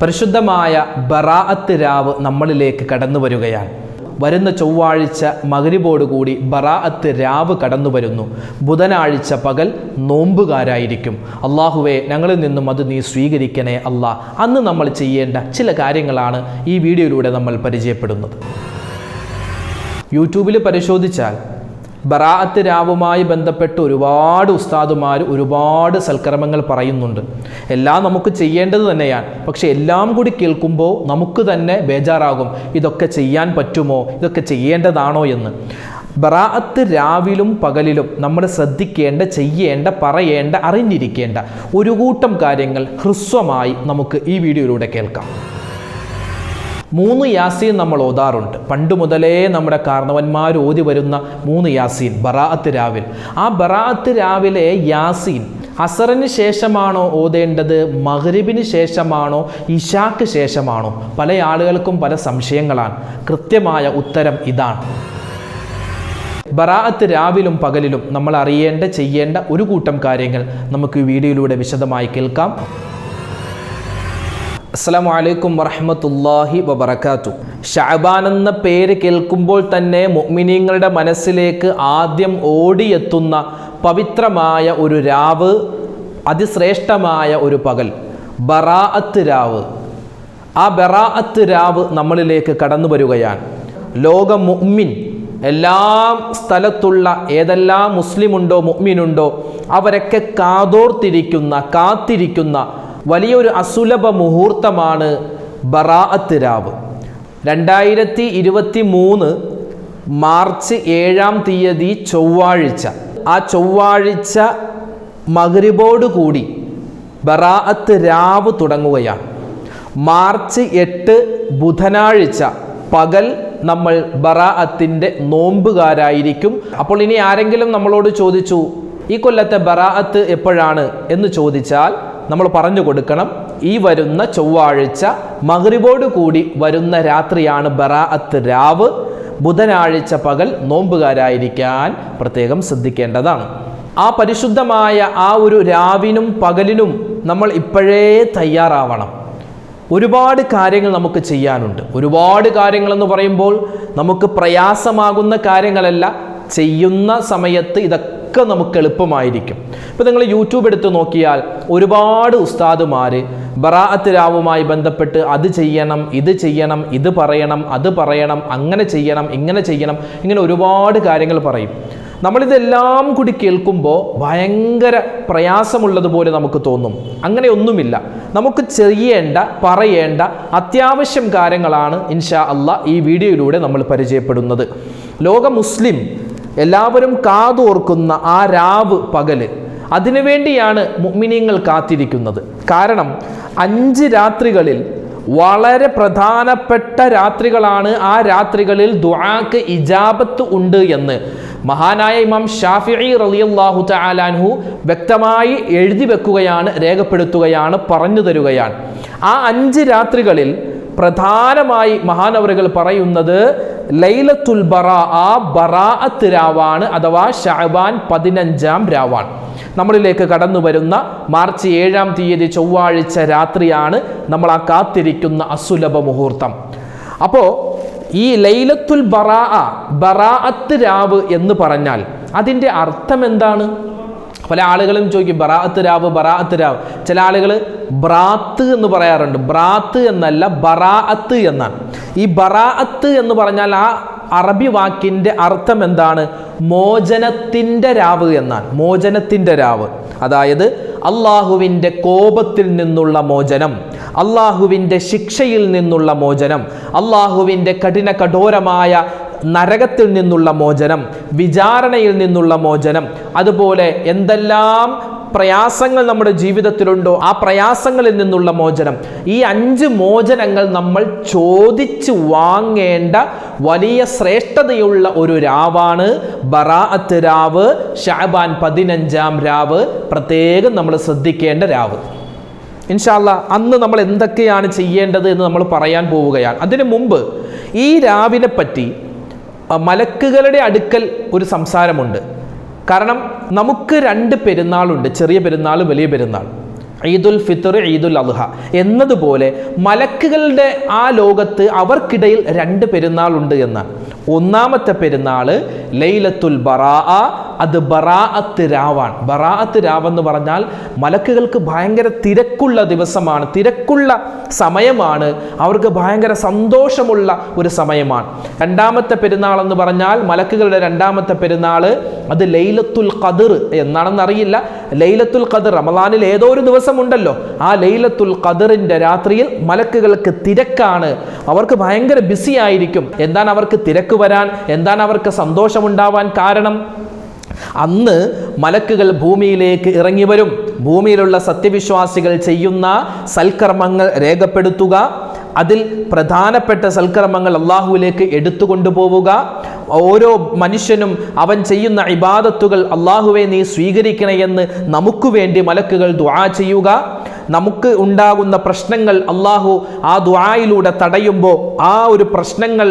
പരിശുദ്ധമായ ബറാഅത്ത് രാവ് നമ്മളിലേക്ക് കടന്നു വരികയാണ്. വരുന്ന ചൊവ്വാഴ്ച മഗ്‌രിബോടുകൂടി ബറാഅത്ത് രാവ് കടന്നു വരുന്നു. ബുധനാഴ്ച പകൽ നോമ്പുകാരായിരിക്കും. അള്ളാഹുവേ, ഞങ്ങളിൽ നിന്നും അത് നീ സ്വീകരിക്കണേ അല്ലാ. അന്ന് നമ്മൾ ചെയ്യേണ്ട ചില കാര്യങ്ങളാണ് ഈ വീഡിയോയിലൂടെ നമ്മൾ പരിചയപ്പെടുന്നത്. യൂട്യൂബിൽ പരിശോധിച്ചാൽ ബറാഅത്ത് രാവുമായി ബന്ധപ്പെട്ട് ഒരുപാട് ഉസ്താദുമാർ ഒരുപാട് സൽക്കർമ്മങ്ങൾ പറയുന്നുണ്ട്. എല്ലാം നമുക്ക് ചെയ്യേണ്ടത് തന്നെയാണ്. പക്ഷെ എല്ലാം കൂടി കേൾക്കുമ്പോൾ നമുക്ക് തന്നെ ബേജാറാകും, ഇതൊക്കെ ചെയ്യാൻ പറ്റുമോ, ഇതൊക്കെ ചെയ്യേണ്ടതാണോ എന്ന്. ബറാഅത്ത് രാവിലും പകലിലും നമ്മൾ ശ്രദ്ധിക്കേണ്ട, ചെയ്യേണ്ട, പറയേണ്ട, അറിഞ്ഞിരിക്കേണ്ട ഒരു കൂട്ടം കാര്യങ്ങൾ ഹ്രസ്വമായി നമുക്ക് ഈ വീഡിയോയിലൂടെ കേൾക്കാം. 3 യാസീൻ നമ്മൾ ഓതാറുണ്ട്. പണ്ട് മുതലേ നമ്മുടെ കാരണവന്മാർ ഓതി വരുന്ന 3 യാസീൻ ബറാഅത്ത് രാവിൽ. ആ ബറാഅത്ത് രാവിലെ യാസീൻ അസറിന് ശേഷമാണോ ഓതേണ്ടത്, മഗ്‌രിബിന് ശേഷമാണോ, ഇശാക്ക് ശേഷമാണോ? പല ആളുകൾക്കും പല സംശയങ്ങളാണ്. കൃത്യമായ ഉത്തരം ഇതാണ്. ബറാഅത്ത് രാവിലും പകലിലും നമ്മൾ അറിയേണ്ട, ചെയ്യേണ്ട ഒരു കൂട്ടം കാര്യങ്ങൾ നമുക്ക് ഈ വീഡിയോയിലൂടെ വിശദമായി കേൾക്കാം. അസ്സലാമു അലൈക്കും വറഹ്മത്തുള്ളാഹി വബറകാതുഹു. ശഅബാൻ എന്ന പേര് കേൾക്കുമ്പോൾ തന്നെ മുഅ്മിനീങ്ങളുടെ മനസ്സിലേക്ക് ആദ്യം ഓടിയെത്തുന്ന പവിത്രമായ ഒരു രാവ്, അതിശ്രേഷ്ഠമായ ഒരു പകൽ, ബറാഅത്ത് രാവ്. ആ ബറാഅത്ത് രാവ് നമ്മളിലേക്ക് കടന്നു വരികയാണ്. ലോക മുഅ്മിൻ, എല്ലാ സ്ഥലത്തുള്ള ഏതെല്ലാം മുസ്ലിമുണ്ടോ മുഅ്മിനുണ്ടോ അവരൊക്കെ കാത്തിരിക്കുന്ന വലിയൊരു അസുലഭ മുഹൂർത്തമാണ് ബറാഅത്ത് രാവ്. 2023 മാർച്ച് 7-ാം തീയതി ചൊവ്വാഴ്ച. ആ ചൊവ്വാഴ്ച മഗ്‌രിബോടുകൂടി ബറാഅത്ത് രാവ് തുടങ്ങുകയാണ്. മാർച്ച് 8 ബുധനാഴ്ച പകൽ നമ്മൾ ബറാഅത്തിൻ്റെ നോമ്പുകാരായിരിക്കും. അപ്പോൾ ഇനി ആരെങ്കിലും നമ്മളോട് ചോദിച്ചു, ഈ കൊല്ലത്തെ ബറാഅത്ത് എപ്പോഴാണ് എന്ന് ചോദിച്ചാൽ നമ്മൾ പറഞ്ഞു കൊടുക്കണം, ഈ വരുന്ന ചൊവ്വാഴ്ച മഗ്‌രിബോട് കൂടി വരുന്ന രാത്രിയാണ് ബറാഅത്ത് രാവ്. ബുധനാഴ്ച പകൽ നോമ്പുകാരായിരിക്കാൻ പ്രത്യേകം ശ്രദ്ധിക്കേണ്ടതാണ്. ആ പരിശുദ്ധമായ ആ ഒരു രാവിനും പകലിനും നമ്മൾ ഇപ്പോഴേ തയ്യാറാവണം. ഒരുപാട് കാര്യങ്ങൾ നമുക്ക് ചെയ്യാനുണ്ട്. ഒരുപാട് കാര്യങ്ങളെന്ന് പറയുമ്പോൾ നമുക്ക് പ്രയാസമാകുന്ന കാര്യങ്ങളല്ല, ചെയ്യുന്ന സമയത്ത് ഇതൊക്കെ നമുക്ക് എളുപ്പമായിരിക്കും. ഇപ്പോൾ നിങ്ങൾ യൂട്യൂബ് എടുത്ത് നോക്കിയാൽ ഒരുപാട് ഉസ്താദുമാർ ബറാഅത്ത് രാവുമായി ബന്ധപ്പെട്ട് അത് ചെയ്യണം, ഇത് ചെയ്യണം, ഇത് പറയണം, അത് പറയണം, അങ്ങനെ ചെയ്യണം, ഇങ്ങനെ ചെയ്യണം, ഇങ്ങനെ ഒരുപാട് കാര്യങ്ങൾ പറയും. നമ്മളിതെല്ലാം കൂടി കേൾക്കുമ്പോൾ ഭയങ്കര പ്രയാസമുള്ളതുപോലെ നമുക്ക് തോന്നും. അങ്ങനെ ഒന്നുമില്ല. നമുക്ക് ചെയ്യേണ്ട, പറയേണ്ട അത്യാവശ്യം കാര്യങ്ങളാണ് ഇൻഷാ അല്ലാഹ് ഈ വീഡിയോയിലൂടെ നമ്മൾ പരിചയപ്പെടുന്നത്. ലോക മുസ്ലിം എല്ലാവരും കാതോർക്കുന്ന ആ രാവ് പകല്, അതിനുവേണ്ടിയാണ് മുഅ്മിനീങ്ങൾ കാത്തിരിക്കുന്നത്. കാരണം 5 രാത്രികളിൽ വളരെ പ്രധാനപ്പെട്ട രാത്രികളാണ്. ആ രാത്രികളിൽ ദുആക്ക് ഇജാബത്ത് ഉണ്ട് എന്ന് മഹാനായ ഇമാം ഷാഫിഈ റളിയല്ലാഹു തആല അൻഹു വ്യക്തമായി എഴുതി വെക്കുകയാണ്, രേഖപ്പെടുത്തുകയാണ്, പറഞ്ഞു തരുകയാണ്. ആ 5 രാത്രികളിൽ പ്രധാനമായി മഹാനവറുകൾ പറയുന്നത് ലൈലത്തുൽ ബറാഅ, ബറാഅത്ത് രാവാണ്, അഥവാ ശഅബാൻ 15-ാം രാവാണ്. നമ്മളിലേക്ക് കടന്നു വരുന്ന മാർച്ച് 7-ാം തീയതി ചൊവ്വാഴ്ച രാത്രിയാണ് നമ്മൾ ആ കാത്തിരിക്കുന്ന അസുലഭ മുഹൂർത്തം. അപ്പോൾ ഈ ലൈലത്തുൽ ബറാഅ, ബറാഅത്ത് രാവ് എന്ന് പറഞ്ഞാൽ അതിൻ്റെ അർത്ഥം എന്താണ്? പല ആളുകളും ചോദിക്കും, ബറാഅത്ത് രാവ്, ബറാഅത്ത് രാവ്. ചില ആളുകൾ ബ്രാത്ത് എന്ന് പറയാറുണ്ട്. ബ്രാത്ത് എന്നല്ല, ബറാഅത്ത് എന്നാണ്. ഈ ബറാഅത്ത് എന്ന് പറഞ്ഞാൽ ആ അറബി വാക്കിൻ്റെ അർത്ഥം എന്താണ്? മോചനത്തിൻ്റെ രാവ് എന്നാണ്. മോചനത്തിൻ്റെ രാവ്, അതായത് അള്ളാഹുവിൻ്റെ കോപത്തിൽ നിന്നുള്ള മോചനം, അള്ളാഹുവിൻ്റെ ശിക്ഷയിൽ നിന്നുള്ള മോചനം, അള്ളാഹുവിൻ്റെ കഠോരമായ നരകത്തിൽ നിന്നുള്ള മോചനം, വിചാരണയിൽ നിന്നുള്ള മോചനം, അതുപോലെ എന്തെല്ലാം പ്രയാസങ്ങൾ നമ്മുടെ ജീവിതത്തിലുണ്ടോ ആ പ്രയാസങ്ങളിൽ നിന്നുള്ള മോചനം. ഈ 5 മോചനങ്ങൾ നമ്മൾ ചോദിച്ച് വാങ്ങേണ്ട വലിയ ശ്രേഷ്ഠതയുള്ള ഒരു രാവാണ് ബറാഅത്ത് രാവ്, ശഅബാൻ 15-ാം രാവ്. പ്രത്യേകം നമ്മൾ ശ്രദ്ധിക്കേണ്ട രാവ്. ഇൻഷാ അല്ലാഹ് അന്ന് നമ്മൾ എന്തൊക്കെയാണ് ചെയ്യേണ്ടത് എന്ന് നമ്മൾ പറയാൻ പോവുകയാണ്. അതിനു മുമ്പ് ഈ രാവിനെ പറ്റി മലക്കുകളുടെ അടുക്കൽ ഒരു സംസാരമുണ്ട്. കാരണം നമുക്ക് 2 പെരുന്നാളുണ്ട്, ചെറിയ പെരുന്നാൾ, വലിയ പെരുന്നാൾ. ഈദുൽ ഫിത്ർ, ഈദുൽ അദ്ഹ എന്നതുപോലെ മലക്കുകളുടെ ആ ലോകത്ത് അവർക്കിടയിൽ 2 പെരുന്നാളുണ്ട് എന്ന്. ഒന്നാമത്തെ പെരുന്നാള് ലൈലത്തുൽ ബറാഅ, അത് ബറാഅത്ത് രാവാണ്. ബറാഅത്ത് രാവെന്ന് പറഞ്ഞാൽ മലക്കുകൾക്ക് ഭയങ്കര തിരക്കുള്ള ദിവസമാണ്, തിരക്കുള്ള സമയമാണ്, അവർക്ക് ഭയങ്കര സന്തോഷമുള്ള ഒരു സമയമാണ്. രണ്ടാമത്തെ പെരുന്നാൾ എന്ന് പറഞ്ഞാൽ മലക്കുകളുടെ രണ്ടാമത്തെ പെരുന്നാൾ അത് ലൈലത്തുൽ ഖദ്ർ എന്നാണെന്നറിയില്ല. ലൈലത്തുൽ ഖദ്ർ റമളാനിൽ ഏതോ ഒരു ദിവസം ഉണ്ടല്ലോ, ആ ലൈലത്തുൽ ഖദ്റിന്റെ രാത്രിയിൽ മലക്കുകൾക്ക് തിരക്കാണ്, അവർക്ക് ഭയങ്കര ബിസി ആയിരിക്കും. എന്താണ് അവർക്ക് തിരക്ക് വരാൻ, എന്താണ് അവർക്ക് സന്തോഷമുണ്ടാവാൻ കാരണം? അന്ന് മലക്കുകൾ ഭൂമിയിലേക്ക് ഇറങ്ങി വരും, ഭൂമിയിലുള്ള സത്യവിശ്വാസികൾ ചെയ്യുന്ന സൽക്കർമ്മങ്ങൾ രേഖപ്പെടുത്തുക, അതിൽ പ്രധാനപ്പെട്ട സൽക്കർമ്മങ്ങൾ അള്ളാഹുവിലേക്ക് എടുത്തുകൊണ്ടുപോവുക, ഓരോ മനുഷ്യനും അവൻ ചെയ്യുന്ന ഇബാദത്തുകൾ അള്ളാഹുവെ നീ സ്വീകരിക്കണേ എന്ന് നമുക്ക് വേണ്ടി മലക്കുകൾ ദുആ ചെയ്യുക, നമുക്ക് ഉണ്ടാകുന്ന പ്രശ്നങ്ങൾ അള്ളാഹു ആ ദുആയിലൂടെ തടയുമ്പോൾ ആ ഒരു പ്രശ്നങ്ങൾ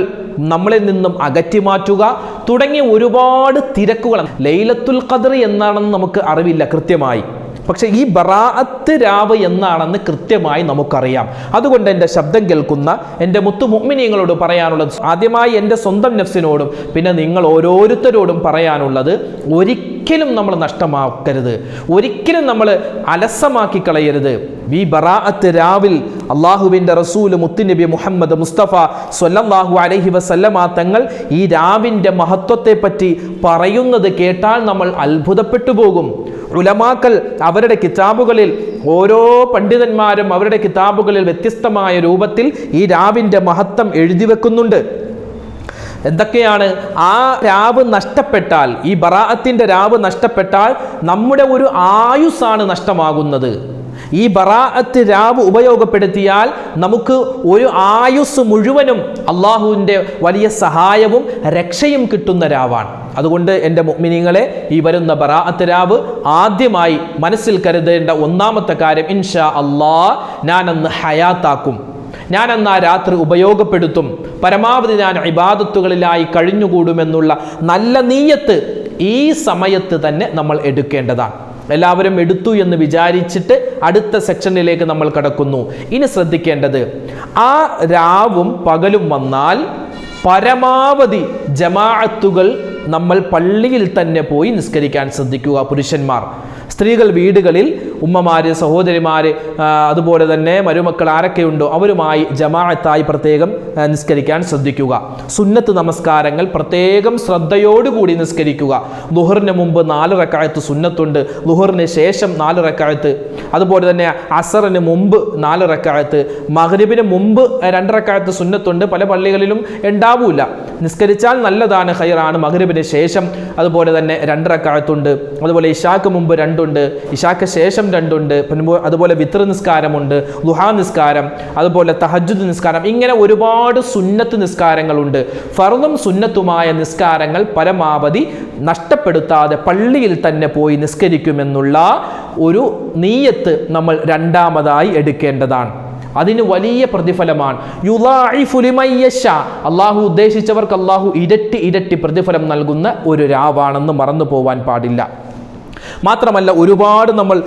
നമ്മളിൽ നിന്നും അകറ്റി മാറ്റുക തുടങ്ങിയ ഒരുപാട് തിരക്കുകൾ. ലൈലത്തുൽ ഖദ്ർ എന്നാണെന്ന് നമുക്ക് അറിവില്ല കൃത്യമായി, പക്ഷെ ഈ ബറാഅത്ത് രാവ് എന്നാണെന്ന് കൃത്യമായി നമുക്കറിയാം. അതുകൊണ്ട് എൻ്റെ ശബ്ദം കേൾക്കുന്ന എൻ്റെ മുത്തു മുഅ്മിനീങ്ങളോട് പറയാനുള്ളത്, ആദ്യമായി എൻ്റെ സ്വന്തം നഫ്സിനോടും പിന്നെ നിങ്ങൾ ഓരോരുത്തരോടും പറയാനുള്ളത്, ഒരിക്കലും നമ്മൾ നഷ്ടമാക്കരുത്, ഒരിക്കലും നമ്മൾ അലസമാക്കി കളയരുത്. ഈ ബറാഅത്ത് രാവിൽ അള്ളാഹുവിൻ്റെ റസൂൽ മുത്തുനബി മുഹമ്മദ് മുസ്തഫ സ്വല്ലല്ലാഹു അലൈഹി വസല്ലമ തങ്ങൾ ഈ രാവിൻ്റെ മഹത്വത്തെ പറ്റി പറയുന്നത് കേട്ടാൽ നമ്മൾ അത്ഭുതപ്പെട്ടു പോകും. ഉലമാക്കൾ അവരുടെ കിതാബുകളിൽ, ഓരോ പണ്ഡിതന്മാരും അവരുടെ കിതാബുകളിൽ വ്യത്യസ്തമായ രൂപത്തിൽ ഈ രാവിൻ്റെ മഹത്വം എഴുതി വെക്കുന്നുണ്ട്. എന്തൊക്കെയാണ്? ആ രാവ് നഷ്ടപ്പെട്ടാൽ, ഈ ബറാഅത്തിൻ്റെ രാവ് നഷ്ടപ്പെട്ടാൽ നമ്മുടെ ഒരു ആയുസ്സാണ് നഷ്ടമാകുന്നത്. ഈ ബറാഅത്ത് രാവ് ഉപയോഗപ്പെടുത്തിയാൽ നമുക്ക് ഒരു ആയുസ് മുഴുവനും അള്ളാഹുവിൻ്റെ വലിയ സഹായവും രക്ഷയും കിട്ടുന്ന രാവാണ്. അതുകൊണ്ട് എൻ്റെ മുഅ്മിനീങ്ങളെ, ഈ വരുന്ന ബറാഅത്ത് രാവ് ആദ്യമായി മനസ്സിൽ കരുതേണ്ട ഒന്നാമത്തെ കാര്യം, ഇൻഷാ അല്ലാഹ് ഞാനന്ന് ഹയാത്താക്കും, ഞാനന്ന് ആ രാത്രി ഉപയോഗപ്പെടുത്തും, പരമാവധി ഞാൻ ഇബാദത്തുകളിലായി കഴിഞ്ഞുകൂടുമെന്നുള്ള നല്ല നീയത്ത് ഈ സമയത്ത് തന്നെ നമ്മൾ എടുക്കേണ്ടതാണ്. എല്ലാവരും എടുത്തു എന്ന് വിചാരിച്ചിട്ട് അടുത്ത സെക്ഷനിലേക്ക് നമ്മൾ കടക്കുന്നു. ഇനി ശ്രദ്ധിക്കേണ്ടത്, ആ രാവും പകലും വന്നാൽ പരമാവധി ജമാഅത്തുകൾ നമ്മൾ പള്ളിയിൽ തന്നെ പോയി നിസ്കരിക്കാൻ ശ്രദ്ധിക്കുക. പുരുഷന്മാർ, സ്ത്രീകൾ വീടുകളിൽ ഉമ്മമാര്, സഹോദരിമാര്, അതുപോലെ തന്നെ മരുമക്കൾ ആരൊക്കെയുണ്ടോ അവരുമായി ജമാഅത്തായി പ്രത്യേകം നിസ്കരിക്കാൻ ശ്രദ്ധിക്കുക. സുന്നത്ത് നമസ്കാരങ്ങൾ പ്രത്യേകം ശ്രദ്ധയോടുകൂടി നിസ്കരിക്കുക. ളുഹറിന് മുമ്പ് 4 റക്അത്ത് സുന്നത്തുണ്ട്, ളുഹറിന് ശേഷം 4 റക്അത്ത്, അതുപോലെ തന്നെ അസറിന് മുമ്പ് 4 റക്അത്ത്, മഗ്രിബിന് മുമ്പ് 2 റക്അത്ത് സുന്നത്തുണ്ട്. പല പള്ളികളിലും ഉണ്ടാവൂല, നിസ്കരിച്ചാൽ നല്ലതാണ്, ഖൈറാണ്. മഗ്രിബിന് ശേഷം അതുപോലെ തന്നെ 2 റക്അത്തുണ്ട്, അതുപോലെ ഇശാക്ക് മുമ്പ് 2 ഉണ്ട്, ഇശാക്ക് ശേഷം 2 ഉണ്ട്, അതുപോലെ വിത്ർ നിസ്കാരമുണ്ട്, ദുഹാ നിസ്കാരം, അതുപോലെ തഹജ്ജുദ് നിസ്കാരം, ഇങ്ങനെ ഒരുപാട് സുന്നത്ത് നിസ്കാരങ്ങളുണ്ട്. ഫർളും സുന്നത്തുമായ നിസ്കാരങ്ങൾ പരമാവധി നഷ്ടപ്പെടുത്താതെ പള്ളിയിൽ തന്നെ പോയി നിസ്കരിക്കുമെന്നുള്ള ഒരു നീയത്ത് നമ്മൾ രണ്ടാമതായി എടുക്കേണ്ടതാണ്. അതിന് വലിയ പ്രതിഫലമാണ്. അള്ളാഹു ഉദ്ദേശിച്ചവർക്ക് അള്ളാഹു ഇരട്ടി പ്രതിഫലം നൽകുന്ന ഒരു രാവാണെന്ന് മറന്നു പോവാൻ പാടില്ല. മാത്രമല്ല, ഒരുപാട് നമ്മൾ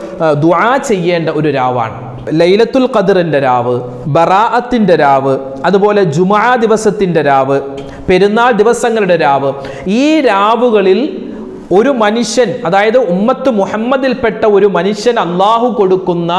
ദുആ ചെയ്യേണ്ട ഒരു രാവാണ് ലൈലത്തുൽ ഖദ്റിന്റെ രാവ്, ബറാഅത്തിന്റെ രാവ്, അതുപോലെ ജുമുഅ ദിവസത്തിന്റെ രാവ്, പെരുന്നാൾ ദിവസങ്ങളുടെ രാവ്. ഈ രാവുകളിൽ ഒരു മനുഷ്യൻ, അതായത് ഉമ്മത്ത് മുഹമ്മദിൽപ്പെട്ട ഒരു മനുഷ്യൻ അള്ളാഹു കൊടുക്കുന്ന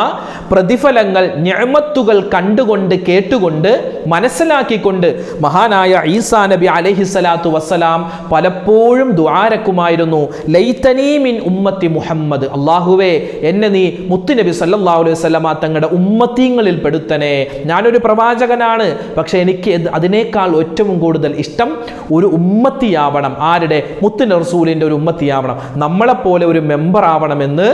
പ്രതിഫലങ്ങൾ, നിഅമത്തുകൾ കണ്ടുകൊണ്ട് കേട്ടുകൊണ്ട് മനസ്സിലാക്കിക്കൊണ്ട് മഹാനായ ഈസാ നബി അലൈഹിസ്സലാത്തു വസ്സലാം പലപ്പോഴും ദുആരക്കുമായിരുന്നു, ലൈതനീ മിൻ ഉമ്മത്തി മുഹമ്മദ്, അള്ളാഹുവേ എന്നെ നീ മുത്തുനബി സല്ലല്ലാഹു അലൈഹി വസല്ലമ തങ്ങളുടെ ഉമ്മത്തീങ്ങളിൽ പെടുത്തണേ. ഞാനൊരു പ്രവാചകനാണ്, പക്ഷെ എനിക്ക് അതിനേക്കാൾ ഏറ്റവും കൂടുതൽ ഇഷ്ടം ഒരു ഉമ്മത്തിയാവണം. ആരുടെ? മുത്ത് റസൂലിൻ്റെ ഒരു ഉമ്മത്തിയാവണം. നമ്മളെപ്പോലെ ഒരു മെമ്പർ ആവണമെന്ന്,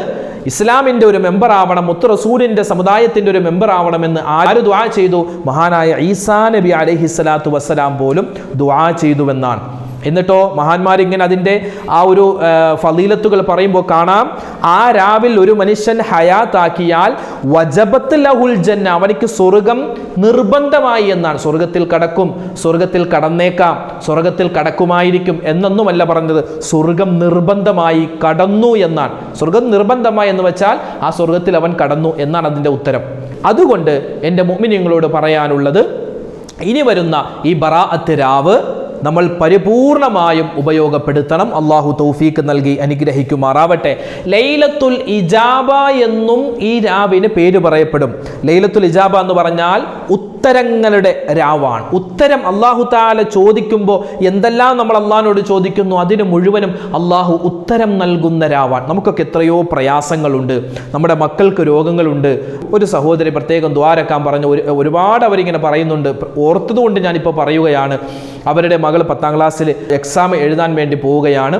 ഇസ്ലാമിൻ്റെ ഒരു മെമ്പർ ആവണം, മുത്ത് റസൂലിൻ്റെ സമുദായത്തിൻ്റെ ഒരു മെമ്പർ ആവണമെന്ന് ആര് ദുആ ചെയ്തു? മഹാനായ ഈസാ നബി അലൈഹിസ്സലാത്തു വസ്സലാം പോലും ദുആ ചെയ്തുവെന്നാണ്. എന്നിട്ടോ മഹാന്മാരിങ്ങനെ അതിൻ്റെ ആ ഒരു ഫളീലത്തുകൾ പറയുമ്പോൾ കാണാം, ആ രാവിൽ ഒരു മനുഷ്യൻ ഹയാത്താക്കിയാൽ വജബത്ത് ലഹുൽ ജന്ന, അവനിക്ക് സ്വർഗം നിർബന്ധമായി എന്നാണ്. സ്വർഗത്തിൽ കടക്കും, സ്വർഗത്തിൽ കടന്നേക്കാം, സ്വർഗത്തിൽ കടക്കുമായിരിക്കും എന്നൊന്നുമല്ല പറഞ്ഞത്, സ്വർഗം നിർബന്ധമായി കടന്നു എന്നാണ്. സ്വർഗം നിർബന്ധമായി എന്ന് വെച്ചാൽ ആ സ്വർഗത്തിൽ അവൻ കടന്നു എന്നാണ് അതിൻ്റെ ഉത്തരം. അതുകൊണ്ട് എൻ്റെ മുഅ്മിനീങ്ങളോട് പറയാനുള്ളത്, ഇനി വരുന്ന ഈ ബറാഅത്ത് രാവ് നമ്മൾ പരിപൂർണമായും ഉപയോഗപ്പെടുത്തണം. അള്ളാഹു തൗഫീക്ക് നൽകി അനുഗ്രഹിക്കുമാറാവട്ടെ. ലൈലത്തുൽ ഇജാബ എന്നും ഈ രാവിന് പേര് പറയപ്പെടും. ലൈലത്തുൽ ഇജാബ എന്ന് പറഞ്ഞാൽ ഉത്തരങ്ങളുടെ രാവാണ്. ഉത്തരം അള്ളാഹു തആല ചോദിക്കുമ്പോൾ എന്തെല്ലാം നമ്മൾ അള്ളാഹിനോട് ചോദിക്കുന്നു അതിന് മുഴുവനും അള്ളാഹു ഉത്തരം നൽകുന്ന രാവാണ്. നമുക്കൊക്കെ എത്രയോ പ്രയാസങ്ങളുണ്ട്, നമ്മുടെ മക്കൾക്ക് രോഗങ്ങളുണ്ട്. ഒരു സഹോദരി പ്രത്യേകം ദ്വാരക്കാൻ പറഞ്ഞു, ഒരുപാട് അവരിങ്ങനെ പറയുന്നുണ്ട്. ഓർത്തതുകൊണ്ട് ഞാനിപ്പോൾ പറയുകയാണ്. അവരുടെ മകൾ 10ാം ക്ലാസ്സിൽ എക്സാം എഴുതാൻ വേണ്ടി പോവുകയാണ്.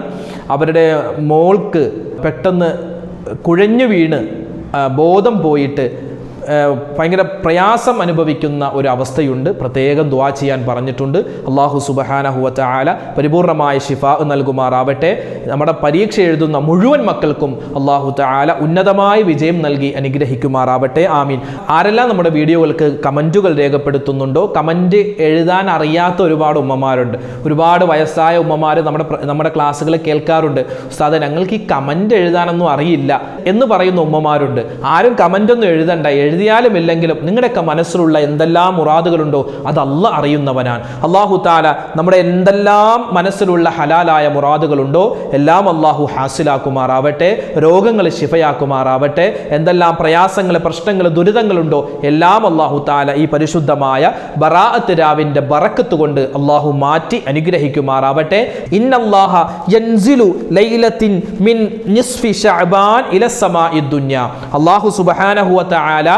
അവരുടെ മോൾക്ക് പെട്ടെന്ന് കുഴഞ്ഞു വീണ് ബോധം പോയിട്ട് ഭയങ്കര പ്രയാസം അനുഭവിക്കുന്ന ഒരു അവസ്ഥയുണ്ട്. പ്രത്യേകം ദുആ ചെയ്യാൻ പറഞ്ഞിട്ടുണ്ട്. അല്ലാഹു സുബ്ഹാനഹു വ തആല പരിപൂർണമായ ശിഫാ നൽകുമാറാവട്ടെ. നമ്മുടെ പരീക്ഷ എഴുതുന്ന മുഴുവൻ മക്കൾക്കും അല്ലാഹു തആല ഉന്നതമായ വിജയം നൽകി അനുഗ്രഹിക്കുമാറാവട്ടെ. ആമീൻ. ആരെല്ലാം നമ്മുടെ വീഡിയോകൾക്ക് കമൻറ്റുകൾ രേഖപ്പെടുത്തുന്നുണ്ടോ, കമൻറ്റ് എഴുതാൻ അറിയാത്ത ഒരുപാട് ഉമ്മമാരുണ്ട്. ഒരുപാട് വയസ്സായ ഉമ്മമാർ നമ്മുടെ ക്ലാസ്സുകൾ കേൾക്കാറുണ്ട്. ഉസ്താദേ, ഞങ്ങൾക്ക് ഈ കമൻറ്റ് എഴുതാനൊന്നും അറിയില്ല എന്ന് പറയുന്ന ഉമ്മമാരുണ്ട്. ആരും കമൻറ്റൊന്നും എഴുതണ്ട, എഴുതിയാലും ഇല്ലെങ്കിലും നിങ്ങളുടെയൊക്കെ മനസ്സിലുള്ള എന്തെല്ലാം മുറാദുകളുണ്ടോ അത് അല്ലാഹ് അറിയുന്നവനാണ്. അല്ലാഹു തആല നമ്മുടെ എന്തെല്ലാം മനസ്സിലുള്ള ഹലാലായ മുറാദുകളുണ്ടോ എല്ലാം അല്ലാഹു ഹാസിലാക്കുമാറാവട്ടെ. രോഗങ്ങൾ ശിഫയാക്കുമാറാവട്ടെ. എന്തെല്ലാം പ്രയാസങ്ങൾ, പ്രശ്നങ്ങൾ, ദുരിതങ്ങളുണ്ടോ എല്ലാം അല്ലാഹു തആല ഈ പരിശുദ്ധമായ ബറാഅത്ത് രാവിന്റെ ബറക്കത്ത് കൊണ്ട് അല്ലാഹു മാറ്റി അനുഗ്രഹിക്കുമാറാവട്ടെ. ഇന്നല്ലാഹ യൻസിലു ലൈലത്തിൻ മിൻ നിസ്ഫി ശഅബാൻ ഇല സമാഇ ദുനിയ. അല്ലാഹു സുബ്ഹാനഹു വ തആല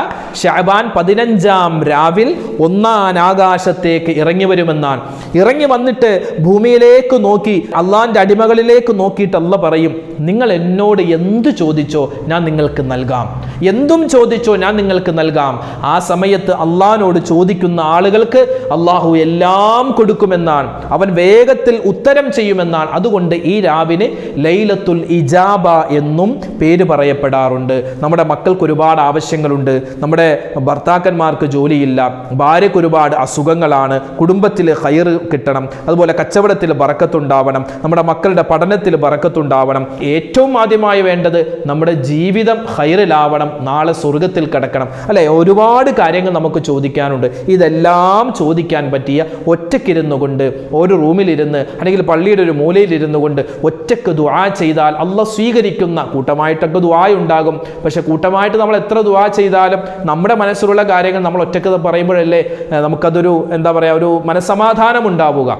ശഅബാൻ 15-ാം രാവിൽ 1-ാം ആകാശത്തേക്ക് ഇറങ്ങി വരുമെന്നാണ്. ഇറങ്ങി വന്നിട്ട് ഭൂമിയിലേക്ക് നോക്കി അള്ളാന്റെ അടിമകളിലേക്ക് നോക്കിയിട്ട് അല്ലാഹ് പറയും, നിങ്ങൾ എന്നോട് എന്ത് ചോദിച്ചോ ഞാൻ നിങ്ങൾക്ക് നൽകാം, എന്തും ചോദിച്ചോ ഞാൻ നിങ്ങൾക്ക് നൽകാം. ആ സമയത്ത് അള്ളാഹിനോട് ചോദിക്കുന്ന ആളുകൾക്ക് അള്ളാഹു എല്ലാം കൊടുക്കുമെന്നാണ്. അവൻ വേഗത്തിൽ ഉത്തരം ചെയ്യുമെന്നാണ്. അതുകൊണ്ട് ഈ രാവിന് ലൈലത്തുൽ ഇജാബ എന്നും പേര് പറയപ്പെടാറുണ്ട്. നമ്മുടെ മക്കൾക്ക് ഒരുപാട് ആവശ്യങ്ങളുണ്ട്, നമ്മുടെ ഭർത്താക്കന്മാർക്ക് ജോലിയില്ല, ഭാര്യയ്ക്ക് ഒരുപാട് അസുഖങ്ങളാണ്, കുടുംബത്തിൽ ഖൈർ കിട്ടണം, അതുപോലെ കച്ചവടത്തിൽ ബറക്കത്തുണ്ടാവണം, നമ്മുടെ മക്കളുടെ പഠനത്തിൽ ബറക്കത്തുണ്ടാവണം. ഏറ്റവും ആദ്യമായി വേണ്ടത് നമ്മുടെ ജീവിതം ഖൈറിലാവണം, നാളെ സ്വർഗത്തിൽ കിടക്കണം, അല്ലെ? ഒരുപാട് കാര്യങ്ങൾ നമുക്ക് ചോദിക്കാനുണ്ട്. ഇതെല്ലാം ചോദിക്കാൻ പറ്റിയ ഒറ്റയ്ക്കിരുന്നു കൊണ്ട് ഒരു റൂമിലിരുന്ന് അല്ലെങ്കിൽ പള്ളിയുടെ ഒരു മൂലയിലിരുന്നു കൊണ്ട് ഒറ്റയ്ക്ക് ദുആ ചെയ്താൽ അള്ളാഹ് സ്വീകരിക്കുന്ന, കൂട്ടമായിട്ടൊക്കെ ദുആ ഉണ്ടാകും, പക്ഷെ കൂട്ടമായിട്ട് നമ്മൾ എത്ര ദുആ ചെയ്താലും നമ്മുടെ മനസ്സിലുള്ള കാര്യങ്ങൾ നമ്മൾ ഒറ്റയ്ക്ക് പറയുമ്പോഴല്ലേ നമുക്കതൊരു എന്താ പറയുക, ഒരു മനസ്സമാധാനം ഉണ്ടാവുക.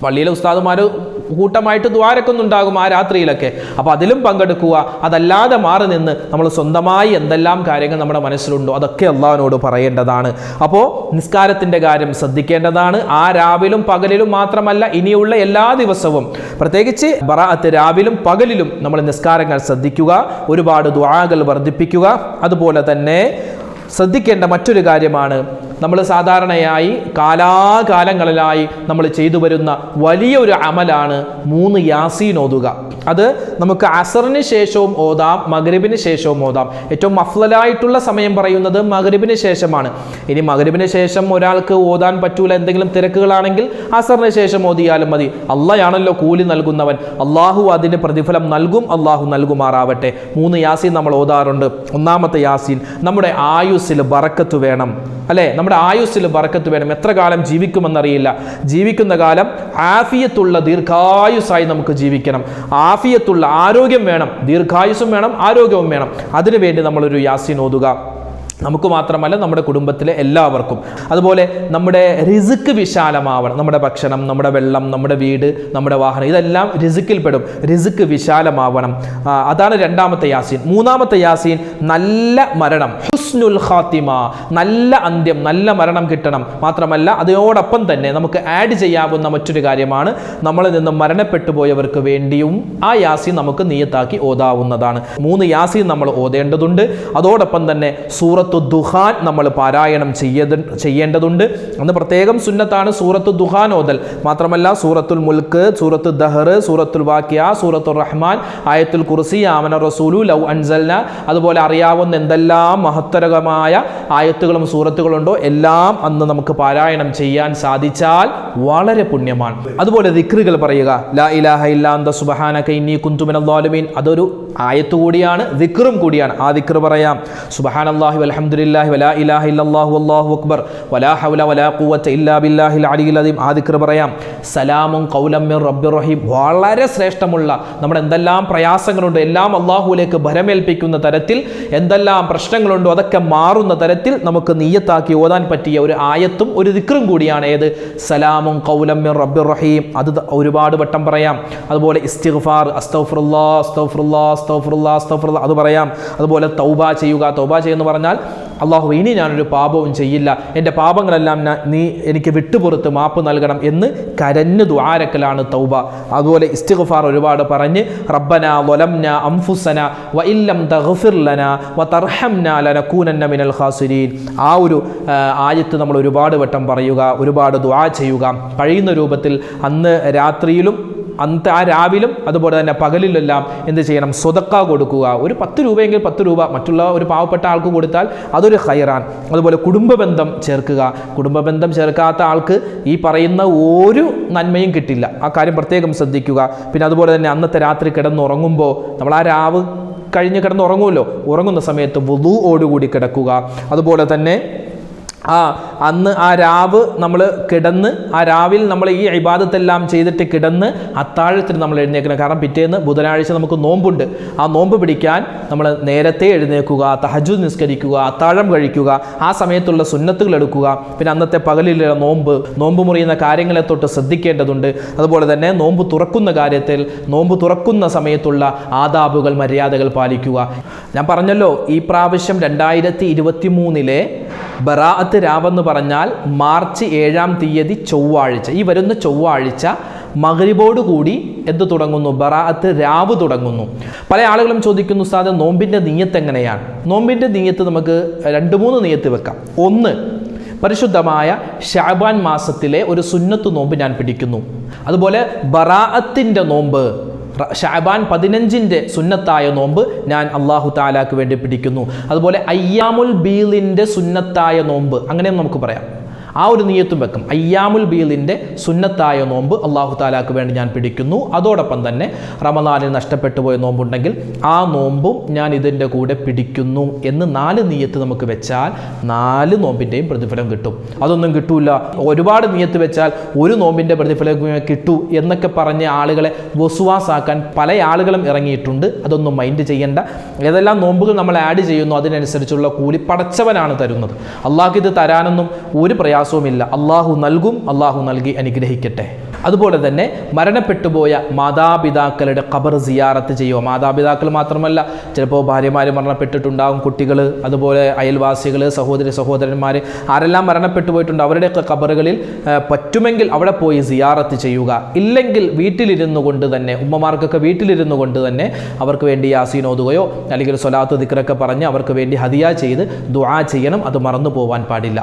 പള്ളിയിലെ ഉസ്താദുമാർ കൂട്ടമായിട്ട് ദ്വാരക്കൊന്നുണ്ടാകും ആ രാത്രിയിലൊക്കെ. അപ്പോൾ അതിലും പങ്കെടുക്കുക. അതല്ലാതെ മാറി നിന്ന് നമ്മൾ സ്വന്തമായി എന്തെല്ലാം കാര്യങ്ങൾ നമ്മുടെ മനസ്സിലുണ്ടോ അതൊക്കെ അള്ളാഹിനോട് പറയേണ്ടതാണ്. അപ്പോൾ നിസ്കാരത്തിൻ്റെ കാര്യം ശ്രദ്ധിക്കേണ്ടതാണ്. ആ രാവിലും പകലിലും മാത്രമല്ല, ഇനിയുള്ള എല്ലാ ദിവസവും, പ്രത്യേകിച്ച് ബറാഅത്ത് രാവിലും പകലിലും നമ്മൾ നിസ്കാരങ്ങൾ ശ്രദ്ധിക്കുക, ഒരുപാട് ദുആകൾ വർദ്ധിപ്പിക്കുക. അതുപോലെ തന്നെ ശ്രദ്ധിക്കേണ്ട മറ്റൊരു കാര്യമാണ്, നമ്മൾ സാധാരണയായി കാലാകാലങ്ങളിലായി നമ്മൾ ചെയ്തു വരുന്ന വലിയൊരു അമലാണ് 3 യാസീൻ ഓതുക. അത് നമുക്ക് അസറിന് ശേഷവും ഓതാം, മഗ്രിബിന് ശേഷവും ഓതാം. ഏറ്റവും അഫ്ളലായിട്ടുള്ള സമയം പറയുന്നത് മഗ്രിബിന് ശേഷമാണ്. ഇനി മഗ്രിബിന് ശേഷം ഒരാൾക്ക് ഓതാൻ പറ്റൂല, എന്തെങ്കിലും തിരക്കുകളാണെങ്കിൽ അസറിന് ശേഷം ഓതിയാലും മതി. അള്ളാഹയാണല്ലോ കൂലി നൽകുന്നവൻ, അള്ളാഹു അതിന് പ്രതിഫലം നൽകും. അള്ളാഹു നൽകുമാറാവട്ടെ. 3 യാസീൻ നമ്മൾ ഓതാറുണ്ട്. ഒന്നാമത്തെ യാസീൻ, നമ്മുടെ ആയുസ്സിൽ ബറക്കത്ത് വേണം, അല്ലേ? നമ്മുടെ ആയുസ്സിൽ ബറക്കത്ത് വേണം. എത്ര കാലം ജീവിക്കുമെന്നറിയില്ല. ജീവിക്കുന്ന കാലം ആഫിയത്തുള്ള ദീർഘായുസ്സായി നമുക്ക് ജീവിക്കണം. ആഫിയത്തുള്ള ആരോഗ്യം വേണം, ദീർഘായുസ്സും വേണം, ആരോഗ്യവും വേണം. അതിനുവേണ്ടി നമ്മളൊരു യാസീൻ ഓതുക. നമുക്ക് മാത്രമല്ല, നമ്മുടെ കുടുംബത്തിലെ എല്ലാവർക്കും. അതുപോലെ നമ്മുടെ റിസ്ക് വിശാലമാവണം. നമ്മുടെ ഭക്ഷണം, നമ്മുടെ വെള്ളം, നമ്മുടെ വീട്, നമ്മുടെ വാഹനം, ഇതെല്ലാം റിസ്ക്കിൽ പെടും. റിസ്ക് വിശാലമാവണം. അതാണ് 2ാമത്തെ യാസീൻ. 3ാമത്തെ യാസീൻ, നല്ല മരണം, ഹുസ്നുൽ ഖാത്തിമ, നല്ല അന്ത്യം, നല്ല മരണം കിട്ടണം. മാത്രമല്ല അതോടൊപ്പം തന്നെ നമുക്ക് ആഡ് ചെയ്യാവുന്ന മറ്റൊരു കാര്യമാണ്, നമ്മളിൽ നിന്നും മരണപ്പെട്ടു പോയവർക്ക് വേണ്ടിയും ആ യാസീൻ നമുക്ക് നിയത്താക്കി ഓതാവുന്നതാണ്. 3 യാസീൻ നമ്മൾ ഓതേണ്ടതുണ്ട്. അതോടൊപ്പം തന്നെ സൂറത്തുൽ സൂറത്തു ദുഹാൻ നമ്മൾ പാരായണം ചെയ്യേണ്ടതുണ്ട്. അന്ന് പ്രത്യേകം സുന്നത്താണ് സൂറത്തു ദുഹാൻ ഓതൽ. മാത്രമല്ല സൂറത്തുൽ മുൽക്ക്, സൂറത്തു ദഹർ, സൂറത്തുൽ വാക്കിയ, സൂറത്തുൽ റഹ്മാൻ, ആയത്തുൽ കുർസി, ആമന റസൂലു, ലൗ അൻസൽന, അതുപോലെ അറിയാവുന്ന എന്തെല്ലാം മഹത്തരകമായ ആയത്തുകളും സൂറത്തുകളുണ്ടോ എല്ലാം അന്ന് നമുക്ക് പാരായണം ചെയ്യാൻ സാധിച്ചാൽ വളരെ പുണ്യമാണ്. അതുപോലെ ദിക്റുകൾ പറയുക. ലാ ഇലാഹ ഇല്ലാ അന്ത സുബ്ഹാനക ഇന്നി കുന്തു മിനൽ ളാലിമീൻ, അതൊരു ആയത്ത് കൂടിയാണ്, ദിക്റും കൂടിയാണ്. ആ ദിക്ർ പറയാം. സുബ്ഹാനല്ലാഹി വൽഹംദുലില്ലാഹി വലാ ഇലാഹ ഇല്ലല്ലാഹു വല്ലാഹു അക്ബർ വലാ ഹൗല വലാ ഖുവത ഇല്ലാ ബില്ലാഹിൽ അലിയിൽ അദീം, ആ ദിക്ർ പറയാം. സലാമുൻ ഖൗലം മിർ റബ്ബിർ റഹീം, വളരെ ശ്രേഷ്ഠമുള്ള, നമ്മുടെ എന്തെല്ലാം പ്രയാസങ്ങളുണ്ടോ എല്ലാം അല്ലാഹുവിലേക്ക് ഭരമേൽപ്പിക്കുന്ന തരത്തിൽ, എന്തെല്ലാം പ്രശ്നങ്ങളുണ്ടോ അതൊക്കെ മാറുന്ന തരത്തിൽ നമുക്ക് നിയ്യത്താക്കി ഓതാൻ പറ്റിയ ഒരു ആയത്തും ഒരു ദിക്റും കൂടിയാണ് ഏത്? സലാമുൻ ഖൗലം മിർ റബ്ബിർ റഹീം. അത് ഒരുപാട് വട്ടം പറയാം. അതുപോലെ ഇസ്തിഗ്ഫാർ, അസ്തഗ്ഫിറുല്ലാഹ് അസ്തഗ്ഫിറുല്ലാഹ് അസ്തഗ്ഫിറുല്ലാഹ് അസ്തഗ്ഫിറുല്ലാഹ്, അത് പറയാം. അതുപോലെ തൗബ ചെയ്യുക. തൗബ ചെയ്യുമെന്ന് പറഞ്ഞാൽ അല്ലാഹു ഇനി ഞാനൊരു പാപവും ചെയ്യില്ല, എൻ്റെ പാപങ്ങളെല്ലാം നീ എനിക്ക് വിട്ടുപുറത്ത് മാപ്പ് നൽകണം എന്ന് കരഞ്ഞ് ദുആരക്കലാണ് തൗബ. അതുപോലെ ഇസ്തിഗ്ഫാർ ഒരുപാട് പറഞ്ഞ് റബ്ബനാ വലംനാ അൻഫുസനാ വഇല്ലം തഗ്ഫിർ ലനാ വതർഹംനാ ലനകൂനന്ന മിനൽ ഖാസിരീൻ, ആ ഒരു ആയത്ത് നമ്മൾ ഒരുപാട് വട്ടം പറയുക, ഒരുപാട് ദുആ ചെയ്യുക. കഴിയുന്ന രൂപത്തിൽ അന്ന് രാത്രിയിലും അന്നത്തെ ആ രാവിലും അതുപോലെ തന്നെ പകലിലെല്ലാം എന്ത് ചെയ്യണം? സ്വതക്ക കൊടുക്കുക. ഒരു 10 രൂപയെങ്കിൽ 10 രൂപ മറ്റുള്ള ഒരു പാവപ്പെട്ട ആൾക്ക് കൊടുത്താൽ അതൊരു ഖൈറാൻ. അതുപോലെ കുടുംബബന്ധം ചേർക്കുക. കുടുംബബന്ധം ചേർക്കാത്ത ആൾക്ക് ഈ പറയുന്ന ഒരു നന്മയും കിട്ടില്ല. ആ കാര്യം പ്രത്യേകം ശ്രദ്ധിക്കുക. പിന്നെ അതുപോലെ തന്നെ അന്നത്തെ രാത്രി കിടന്നുറങ്ങുമ്പോൾ നമ്മൾ ആ രാവ് കഴിഞ്ഞ് കിടന്നുറങ്ങുമല്ലോ, ഉറങ്ങുന്ന സമയത്ത് വുളൂഓടുകൂടി കിടക്കുക. അതുപോലെ തന്നെ അന്ന് ആ രാവ് നമ്മൾ കിടന്ന് ആ രാവിൽ നമ്മൾ ഈ ഇബാദത്തെല്ലാം ചെയ്തിട്ട് കിടന്ന് അത്താഴത്തിന് നമ്മൾ എഴുന്നേൽക്കണം. കാരണം പിറ്റേന്ന് ബുധനാഴ്ച നമുക്ക് നോമ്പുണ്ട്. ആ നോമ്പ് പിടിക്കാൻ നമ്മൾ നേരത്തെ എഴുന്നേൽക്കുക, തഹജ്ജുദ് നിസ്കരിക്കുക, അത്താഴം കഴിക്കുക, ആ സമയത്തുള്ള സുന്നത്തുകൾ എടുക്കുക. പിന്നെ അന്നത്തെ പകലിലെ നോമ്പ് മുറിയുന്ന കാര്യങ്ങളെ തൊട്ട് ശ്രദ്ധിക്കേണ്ടതുണ്ട്. അതുപോലെ തന്നെ നോമ്പ് തുറക്കുന്ന കാര്യത്തിൽ നോമ്പ് തുറക്കുന്ന സമയത്തുള്ള ആദാബുകൾ, മര്യാദകൾ പാലിക്കുക. ഞാൻ പറഞ്ഞല്ലോ, ഈ പ്രാവശ്യം 2023 ബറാഅത്ത് രാവെന്ന് പറഞ്ഞാൽ മാർച്ച് 7-ാം തീയതി ചൊവ്വാഴ്ച, ഈ വരുന്ന ചൊവ്വാഴ്ച മഗ്രിബോട് കൂടി എന്ത് തുടങ്ങുന്നു? ബറാഅത്ത് രാവ് തുടങ്ങുന്നു. പല ആളുകളും ചോദിക്കുന്നു, ഉസ്താദ് നോമ്പിൻ്റെ നിയ്യത്ത് എങ്ങനെയാണ്? നോമ്പിൻ്റെ നിയ്യത്ത് നമുക്ക് 2-3 നിയ്യത്ത് വെക്കാം. ഒന്ന്, പരിശുദ്ധമായ ശഅബാൻ മാസത്തിലെ ഒരു സുന്നത്ത് നോമ്പ് ഞാൻ പിടിക്കുന്നു. അതുപോലെ ബറാഅത്തിൻ്റെ നോമ്പ്, ശഅബാൻ 15-ന്റെ സുന്നത്തായ നോമ്പ് ഞാൻ അല്ലാഹു തആലാക്ക് വേണ്ടി പിടിക്കുന്നു. അതുപോലെ അയ്യാമുൽ ബീലിൻ്റെ സുന്നത്തായ നോമ്പ്, അങ്ങനെയും നമുക്ക് പറയാം. ആ ഒരു നിയ്യത്തും വെക്കും. അയ്യാമുൽ ബീലിൻ്റെ സുന്നത്തായ നോമ്പ് അല്ലാഹു തആലാക്ക് വേണ്ടി ഞാൻ പിടിക്കുന്നു. അതോടൊപ്പം തന്നെ റമളാനിൽ നഷ്ടപ്പെട്ടു പോയ നോമ്പുണ്ടെങ്കിൽ ആ നോമ്പും ഞാൻ ഇതിൻ്റെ കൂടെ പിടിക്കുന്നു എന്ന് 4 നിയ്യത്ത് നമുക്ക് വെച്ചാൽ 4 നോമ്പിൻ്റെയും പ്രതിഫലം കിട്ടും. അതൊന്നും കിട്ടൂല, ഒരുപാട് നിയ്യത്ത് വെച്ചാൽ ഒരു നോമ്പിൻ്റെ പ്രതിഫലം കിട്ടൂ എന്നൊക്കെ പറഞ്ഞ് ആളുകളെ വസ്വാസാക്കാൻ പല ആളുകളും ഇറങ്ങിയിട്ടുണ്ട്. അതൊന്നും മൈൻഡ് ചെയ്യേണ്ട. ഏതെല്ലാം നോമ്പുകൾ നമ്മൾ ആഡ് ചെയ്യുന്നു അതിനനുസരിച്ചുള്ള കൂലി പടച്ചവനാണ് തരുന്നത്. അള്ളാഹ് ഇത് തരാനൊന്നും ഒരു പ്രയാസവുമില്ല. അള്ളാഹു നൽകും, അള്ളാഹു നൽകി അനുഗ്രഹിക്കട്ടെ. അതുപോലെ തന്നെ മരണപ്പെട്ടുപോയ മാതാപിതാക്കളുടെ ഖബർ സിയാറത്ത് ചെയ്യുക. മാതാപിതാക്കൾ മാത്രമല്ല, ചിലപ്പോൾ ഭാര്യമാർ മരണപ്പെട്ടിട്ടുണ്ടാകും, കുട്ടികൾ, അതുപോലെ അയൽവാസികൾ, സഹോദരന്മാർ, ആരെല്ലാം മരണപ്പെട്ടു പോയിട്ടുണ്ട് അവരുടെയൊക്കെ ഖബറുകളിൽ പറ്റുമെങ്കിൽ അവിടെ പോയി സിയാറത്ത് ചെയ്യുക. ഇല്ലെങ്കിൽ വീട്ടിലിരുന്നു കൊണ്ട് തന്നെ, ഉമ്മമാർക്കൊക്കെ വീട്ടിലിരുന്നു കൊണ്ട് തന്നെ അവർക്ക് വേണ്ടി യാസീൻ ഓതുകയോ അല്ലെങ്കിൽ സ്വലാത്ത് ദിക്റൊക്കെ പറഞ്ഞ് അവർക്ക് വേണ്ടി ഹദിയ ചെയ്ത് ദുആ ചെയ്യണം. അത് മറന്നു പോവാൻ പാടില്ല.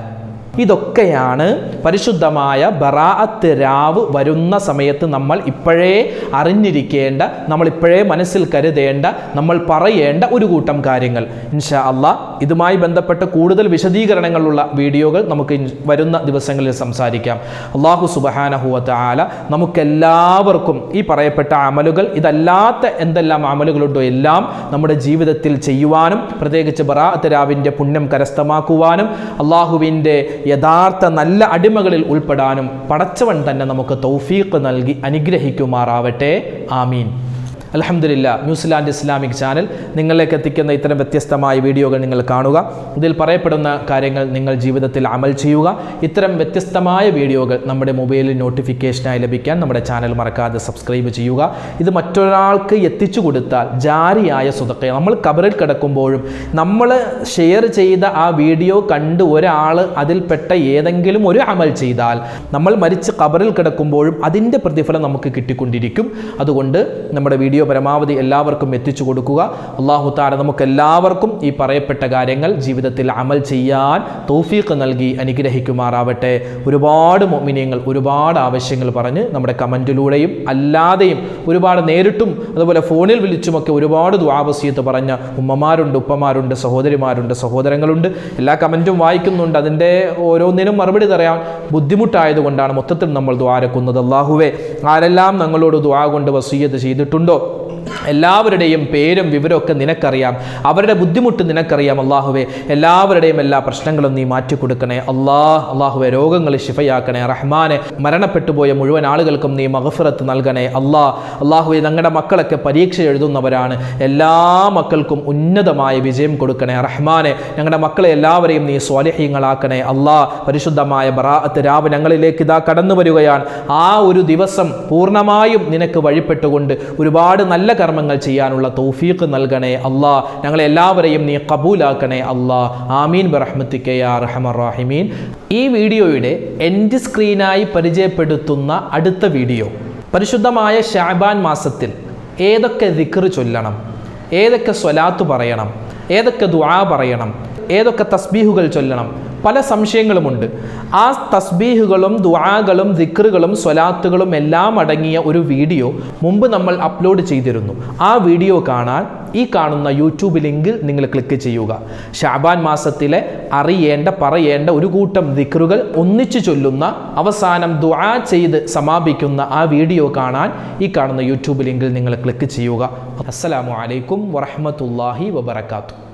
ഇതൊക്കെയാണ് പരിശുദ്ധമായ ബറാഅത്ത് രാവ് വരുന്ന സമയത്ത് നമ്മൾ ഇപ്പോഴേ അറിഞ്ഞിരിക്കേണ്ട, നമ്മൾ ഇപ്പോഴേ മനസ്സിൽ കരുതേണ്ട, നമ്മൾ പറയേണ്ട ഒരു കൂട്ടം കാര്യങ്ങൾ. ഇൻഷാ അല്ലാഹ് ഇതുമായി ബന്ധപ്പെട്ട കൂടുതൽ വിശദീകരണങ്ങളുള്ള വീഡിയോകൾ നമുക്ക് വരുന്ന ദിവസങ്ങളിൽ സംസാരിക്കാം. അല്ലാഹു സുബ്ഹാനഹു വ തആല നമുക്കെല്ലാവർക്കും ഈ പറയപ്പെട്ട അമലുകൾ, ഇതല്ലാത്ത എന്തെല്ലാം അമലുകളുണ്ടോ എല്ലാം നമ്മുടെ ജീവിതത്തിൽ ചെയ്യുവാനും പ്രത്യേകിച്ച് ബറാഅത്ത് രാവിൻ്റെ പുണ്യം കരസ്ഥമാക്കുവാനും അല്ലാഹുവിൻ്റെ യഥാർത്ഥ നല്ല അടിമകളിൽ ഉൾപ്പെടാനും പടച്ചവൻ തന്നെ നമുക്ക് തൗഫീഖ് നൽകി അനുഗ്രഹിക്കുമാറാവട്ടെ. ആമീൻ. അൽഹംദുലില്ലാ, ന്യൂസിലാൻഡ് ഇസ്ലാമിക് ചാനൽ നിങ്ങളിലേക്ക് എത്തിക്കുന്ന ഇത്തരം വ്യത്യസ്തമായ വീഡിയോകൾ നിങ്ങൾ കാണുക. ഇതിൽ പറയപ്പെടുന്ന കാര്യങ്ങൾ നിങ്ങൾ ജീവിതത്തിൽ അമൽ ചെയ്യുക. ഇത്തരം വ്യത്യസ്തമായ വീഡിയോകൾ നമ്മുടെ മൊബൈലിൽ നോട്ടിഫിക്കേഷനായി ലഭിക്കാൻ നമ്മുടെ ചാനൽ മറക്കാതെ സബ്സ്ക്രൈബ് ചെയ്യുക. ഇത് മറ്റൊരാൾക്ക് എത്തിച്ചു കൊടുത്താൽ ജാരിയായ സ്വതക്ക. നമ്മൾ ഖബറിൽ കിടക്കുമ്പോഴും നമ്മൾ ഷെയർ ചെയ്ത ആ വീഡിയോ കണ്ട് ഒരാൾ അതിൽപ്പെട്ട ഏതെങ്കിലും ഒരു അമൽ ചെയ്താൽ നമ്മൾ മരിച്ച് ഖബറിൽ കിടക്കുമ്പോഴും അതിൻ്റെ പ്രതിഫലം നമുക്ക് കിട്ടിക്കൊണ്ടിരിക്കും. അതുകൊണ്ട് നമ്മുടെ വീഡിയോ വീഡിയോ പരമാവധി എല്ലാവർക്കും എത്തിച്ചു കൊടുക്കുക. അല്ലാഹു തആല നമുക്ക് എല്ലാവർക്കും ഈ പറയപ്പെട്ട കാര്യങ്ങൾ ജീവിതത്തിൽ അമൽ ചെയ്യാൻ തൗഫീഖ് നൽകി അനുഗ്രഹിക്കുമാറാവട്ടെ. ഒരുപാട് മുഅ്മിനീങ്ങൾ ഒരുപാട് ആവശ്യങ്ങൾ പറഞ്ഞ് നമ്മുടെ കമൻറ്റിലൂടെയും അല്ലാതെയും ഒരുപാട് നേരിട്ടും അതുപോലെ ഫോണിൽ വിളിച്ചുമൊക്കെ ഒരുപാട് ദുആ വസിയത്ത് പറഞ്ഞ ഉമ്മമാരുണ്ട്, ഉപ്പമാരുണ്ട്, സഹോദരിമാരുണ്ട്, സഹോദരങ്ങളുണ്ട്. എല്ലാ കമൻറ്റും വായിക്കുന്നുണ്ട്. അതിൻ്റെ ഓരോന്നിനും മറുപടി തരാൻ ബുദ്ധിമുട്ടായതുകൊണ്ടാണ് മൊത്തത്തിൽ നമ്മൾ ദുആരക്കുന്നത്. അല്ലാഹുവേ, ആരെല്ലാം ഞങ്ങളോട് ദുആ കൊണ്ട് വസിയത്ത് ചെയ്തിട്ടുണ്ടോ എല്ലാവരുടെയും പേരും വിവരമൊക്കെ നിനക്കറിയാം, അവരുടെ ബുദ്ധിമുട്ട് നിനക്കറിയാം. അല്ലാഹുവേ, എല്ലാവരുടെയും എല്ലാ പ്രശ്നങ്ങളും നീ മാറ്റിക്കൊടുക്കണേ. അല്ലാഹുവേ, രോഗങ്ങൾ ശിഫയാക്കണേ. റഹ്മാനെ, മരണപ്പെട്ടുപോയ മുഴുവൻ ആളുകൾക്കും നീ മഗ്ഫിറത്ത് നൽകണേ. അല്ലാഹുവേ, ഞങ്ങളുടെ മക്കളൊക്കെ പരീക്ഷ എഴുതുന്നവരാണ്, എല്ലാ മക്കൾക്കും ഉന്നതമായ വിജയം കൊടുക്കണേ. റഹ്മാനെ, ഞങ്ങളുടെ മക്കളെ എല്ലാവരെയും നീ സ്വാലിഹീങ്ങളാക്കണേ. പരിശുദ്ധമായ ബറാഅത്ത് രാവ് ഞങ്ങളിലേക്ക് ഇതാ കടന്നു വരികയാണ്. ആ ഒരു ദിവസം പൂർണ്ണമായും നിനക്ക് വഴിപ്പെട്ടുകൊണ്ട് ഒരുപാട് നല്ല കർമ്മങ്ങൾ ചെയ്യാനുള്ള തൗഫീഖ് നൽകണേ. ഞങ്ങളെ എല്ലാവരെയും നീ ഖബൂലാക്കണേ. ആമീൻ ബിറഹ്മതിക യാ അർഹമർ റഹീമീൻ. ഈ വീഡിയോയുടെ എൻഡ് സ്ക്രീനായി പരിചയപ്പെടുത്തുന്ന അടുത്ത വീഡിയോ പരിശുദ്ധമായ ശഅബാൻ മാസത്തിൽ ഏതൊക്കെ ദിക്ർ ചൊല്ലണം, ഏതൊക്കെ സ്വലാത്ത് പറയണം, ഏതൊക്കെ ദുആ പറയണം, ഏതൊക്കെ തസ്ബീഹുകൾ ചൊല്ലണം, പല സംശയങ്ങളുമുണ്ട്. ആ തസ്ബീഹുകളും ദുആകളും ദിക്റുകളും സ്വലാത്തുകളും എല്ലാം അടങ്ങിയ ഒരു വീഡിയോ മുമ്പ് നമ്മൾ അപ്ലോഡ് ചെയ്തിരുന്നു. ആ വീഡിയോ കാണാൻ ഈ കാണുന്ന യൂട്യൂബ് ലിങ്കിൽ നിങ്ങൾ ക്ലിക്ക് ചെയ്യുക. ശഅബാൻ മാസത്തിലെ അറിയേണ്ട പറയേണ്ട ഒരു കൂട്ടം ദിക്റുകൾ ഒന്നിച്ചു ചൊല്ലുന്ന അവസാനം ദുആ ചെയ്ത് സമാപിക്കുന്ന ആ വീഡിയോ കാണാൻ ഈ കാണുന്ന യൂട്യൂബ് ലിങ്കിൽ നിങ്ങൾ ക്ലിക്ക് ചെയ്യുക. അസ്സലാമു അലൈക്കും വറഹ്മത്തുള്ളാഹി വബറകാതുഹു.